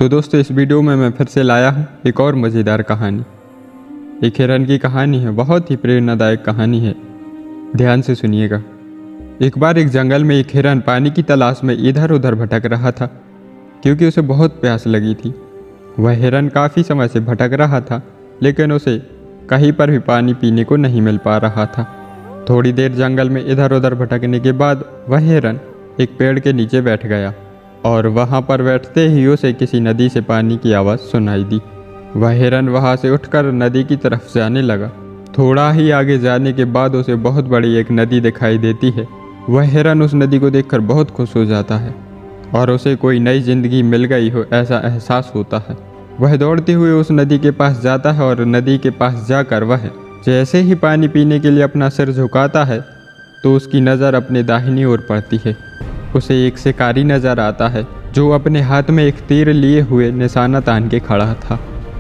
तो दोस्तों इस वीडियो में मैं फिर से लाया हूँ एक और मज़ेदार कहानी। एक हिरन की कहानी है, बहुत ही प्रेरणादायक कहानी है, ध्यान से सुनिएगा। एक बार एक जंगल में एक हिरन पानी की तलाश में इधर उधर भटक रहा था क्योंकि उसे बहुत प्यास लगी थी। वह हिरन काफ़ी समय से भटक रहा था लेकिन उसे कहीं पर भी पानी पीने को नहीं मिल पा रहा था। थोड़ी देर जंगल में इधर उधर भटकने के बाद वह हिरन एक पेड़ के नीचे बैठ गया और वहाँ पर बैठते ही उसे किसी नदी से पानी की आवाज़ सुनाई दी। वह हिरन वहाँ से उठकर नदी की तरफ जाने लगा। थोड़ा ही आगे जाने के बाद उसे बहुत बड़ी एक नदी दिखाई देती है। वह हिरन उस नदी को देखकर बहुत खुश हो जाता है और उसे कोई नई जिंदगी मिल गई हो ऐसा एहसास होता है। वह दौड़ते हुए उस नदी के पास जाता है और नदी के पास जाकर वह जैसे ही पानी पीने के लिए अपना सिर झुकाता है तो उसकी नज़र अपने दाहिनी ओर पड़ती है। उसे एक शिकारी नज़र आता है जो अपने हाथ में एक तीर लिए हुए निशाना तान के खड़ा था।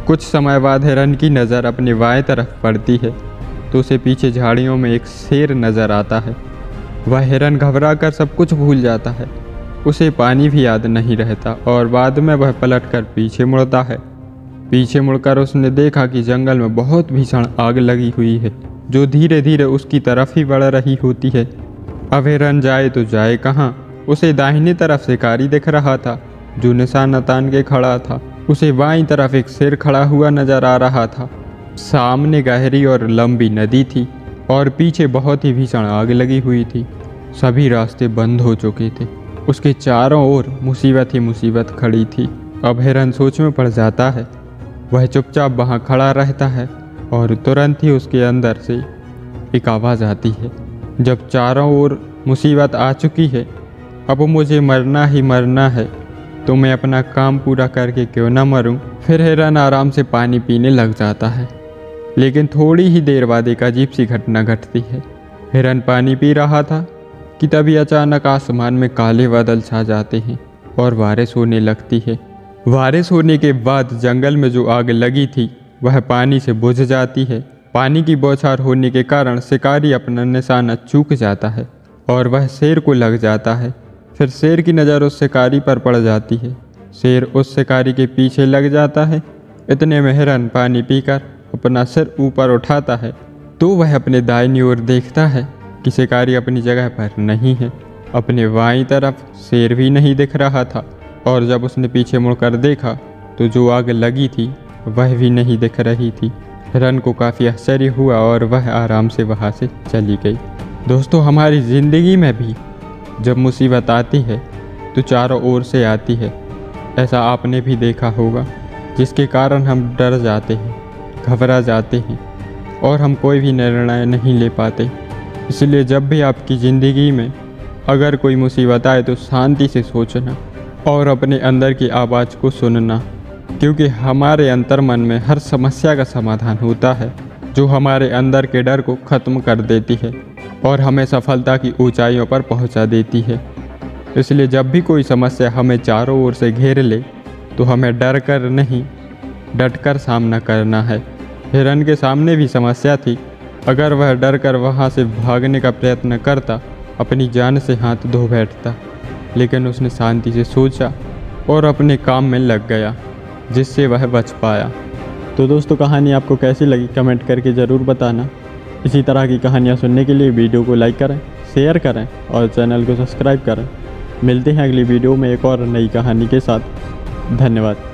कुछ समय बाद हिरन की नज़र अपने बाएं तरफ पड़ती है तो उसे पीछे झाड़ियों में एक शेर नज़र आता है। वह हिरन घबरा कर सब कुछ भूल जाता है, उसे पानी भी याद नहीं रहता और बाद में वह पलटकर पीछे मुड़ता है। पीछे मुड़कर उसने देखा कि जंगल में बहुत भीषण आग लगी हुई है जो धीरे धीरे उसकी तरफ ही बढ़ रही होती है। अब हिरन जाए तो जाए कहाँ। उसे दाहिनी तरफ शिकारी दिख रहा था जो निशाना तान के खड़ा था। उसे बाईं तरफ एक शेर खड़ा हुआ नजर आ रहा था। सामने गहरी और लंबी नदी थी और पीछे बहुत ही भीषण आग लगी हुई थी। सभी रास्ते बंद हो चुके थे। उसके चारों ओर मुसीबत ही मुसीबत खड़ी थी। अब हिरन सोच में पड़ जाता है। वह चुपचाप वहाँ खड़ा रहता है और तुरंत ही उसके अंदर से एक आवाज़ आती है, जब चारों ओर मुसीबत आ चुकी है, अब मुझे मरना ही मरना है तो मैं अपना काम पूरा करके क्यों ना मरूं। फिर हिरन आराम से पानी पीने लग जाता है। लेकिन थोड़ी ही देर बाद एक अजीब सी घटना घटती है। हिरन पानी पी रहा था कि तभी अचानक आसमान में काले बादल छा जाते हैं और बारिश होने लगती है। बारिश होने के बाद जंगल में जो आग लगी थी वह पानी से बुझ जाती है। पानी की बौछार होने के कारण शिकारी अपना निशाना चूक जाता है और वह शेर को लग जाता है। फिर शेर की नज़र उस शिकारी पर पड़ जाती है। शेर उस शिकारी के पीछे लग जाता है। इतने में हिरन पानी पीकर अपना सिर ऊपर उठाता है तो वह अपने दाहिनी ओर देखता है कि शिकारी अपनी जगह पर नहीं है। अपने बाईं तरफ शेर भी नहीं दिख रहा था और जब उसने पीछे मुड़कर देखा तो जो आग लगी थी वह भी नहीं दिख रही थी। हिरन को काफ़ी आश्चर्य हुआ और वह आराम से वहाँ से चली गई। दोस्तों, हमारी ज़िंदगी में भी जब मुसीबत आती है तो चारों ओर से आती है। ऐसा आपने भी देखा होगा, जिसके कारण हम डर जाते हैं, घबरा जाते हैं और हम कोई भी निर्णय नहीं ले पाते। इसलिए जब भी आपकी ज़िंदगी में अगर कोई मुसीबत आए तो शांति से सोचना और अपने अंदर की आवाज़ को सुनना, क्योंकि हमारे अंतर मन में हर समस्या का समाधान होता है जो हमारे अंदर के डर को ख़त्म कर देती है और हमें सफलता की ऊंचाइयों पर पहुंचा देती है। इसलिए जब भी कोई समस्या हमें चारों ओर से घेर ले तो हमें डर कर नहीं, डट कर सामना करना है। हिरन के सामने भी समस्या थी। अगर वह डर कर वहाँ से भागने का प्रयत्न करता, अपनी जान से हाथ धो बैठता, लेकिन उसने शांति से सोचा और अपने काम में लग गया, जिससे वह बच पाया। तो दोस्तों, कहानी आपको कैसी लगी कमेंट करके ज़रूर बताना। इसी तरह की कहानियाँ सुनने के लिए वीडियो को लाइक करें, शेयर करें और चैनल को सब्सक्राइब करें। मिलते हैं अगली वीडियो में एक और नई कहानी के साथ। धन्यवाद।